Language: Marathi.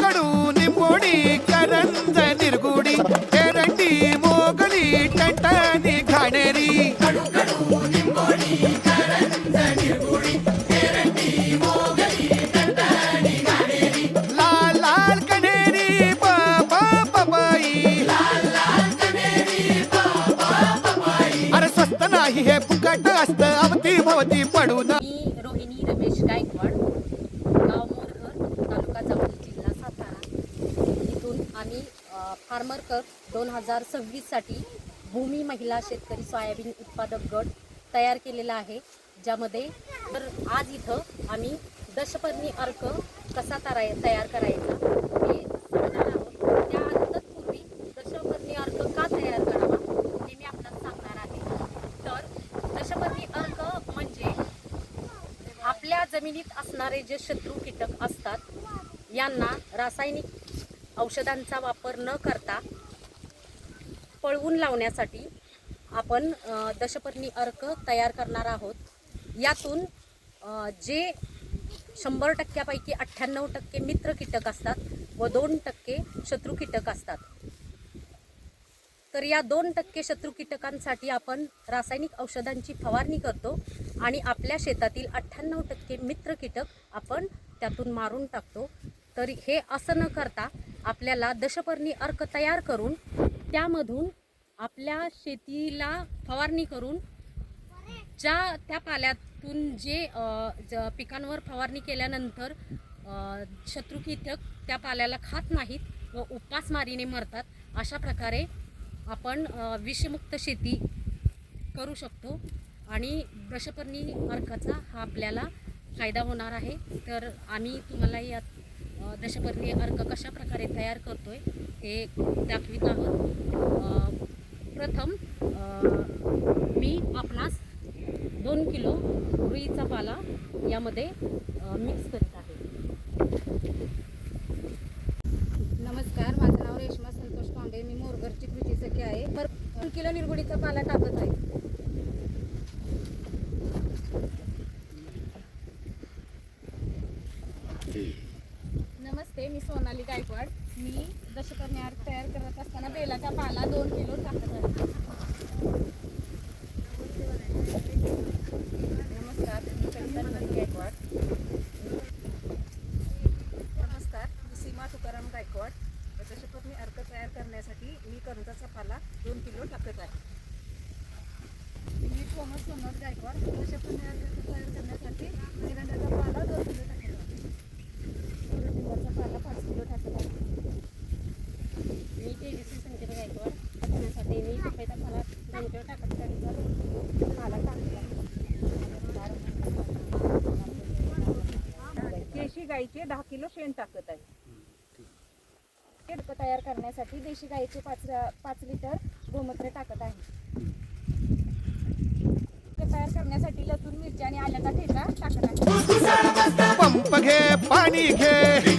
कडू निंबोडी करंज निरगुडी एरंडी मोगली टंटणी घाणेरी लाल लाल कण्हेरी पपई अरे स्वस्त नाही हे फुकट असत अवती भवती पडून. मी रोहिणी रमेश गायकवाड, गाव मोरघर, तालुका जावळी, जिल्हा सातारा. इथून आम्ही फार्मर कप 2026साठी भूमी महिला शेतकरी सोयाबीन उत्पादक गट तयार केलेला आहे. ज्यामध्ये तर आज इथं आम्ही दशपर्णी अर्क कसा तयार करायचा हे सांगणार आहोत. त्या तत्पूर्वी दशपर्णी अर्क का तयार करावा हे मी आपल्याला सांगणार आहे. तर दशपर्णी अर्क म्हणजे आपल्या जमिनीत असणारे जे शत्रू कीटक असतात यांना रासायनिक औषधांचा वापर न करता पळवून लावण्यासाठी आपण दशपर्णी अर्क तयार करणार आहोत. यातून जे 100%पैकी 98% मित्र कीटक असतात व 2% शत्रू कीटक असतात. तर या 2% शत्रू कीटकांसाठी आपण रासायनिक औषधांची फवारणी करतो आणि आपल्या शेतातील 98% मित्र कीटक आपण त्यातून मारून टाकतो. तर हे असं न करता आपल्याला दशपर्णी अर्क तयार करून त्यामधून आपल्या शेतीला फवारणी करून त्या पाल्यातून जे पिकांवर फवारणी केल्यानंतर शत्रू कीटक त्या पाल्याला खात नाहीत व उपासमारीने मरतात. अशा प्रकारे आपण विषमुक्त शेती करू शकतो आणि दशपर्णी अर्काचा हा आपल्याला फायदा होणार आहे. तर आम्ही तुम्हाला यात दशपर्णी अर्क कशा प्रकारे तयार करतोय हे दाखवित आहोत. प्रथम मी आपणास 2 किलो रुईचा पाला यामध्ये मिक्स करीत आहे. नमस्कार, माझं नाव रेश्मा संतोष पांडे. मी मोरघरची कृती सखी आहे. 2 किलो निरगुडीचा पाला टाकत आहे. नमस्ते, मी सोनाली गायकवाड. मी दशपर्णी अर्क तयार करत असताना बेलाचा पाला 2 किलो टाकत आहे. नमस्कार, मी कविता गायकवाड. नमस्कार, मी सीमा तुकाराम गायकवाड. दशपर्णी अर्क तयार करण्यासाठी मी करंजाचा पाला 2 किलो टाकत आहे. मी सोमस गायकवाड. दशपर्णी अर्क तयार करण्यासाठी एरंडाचा पाला 2 किलो टाकत आहे. पाला 5 किलो टाकत आहे. मी तेजस्वी संकेत गायकवाड. टाकण्यासाठी मी पपईचा पाला 2 किलो टाकत पाला टाकला. देशी गाईचे 10 किलो शेण टाकत आहे. अर्क तयार करण्यासाठी देशी गाईचे 5 लिटर गोमूत्र टाकत आहे. तयार करण्यासाठी लसूण, मिरची आणि आल्याचा ठेचा टाकत आहे. पंप घे पाणी घे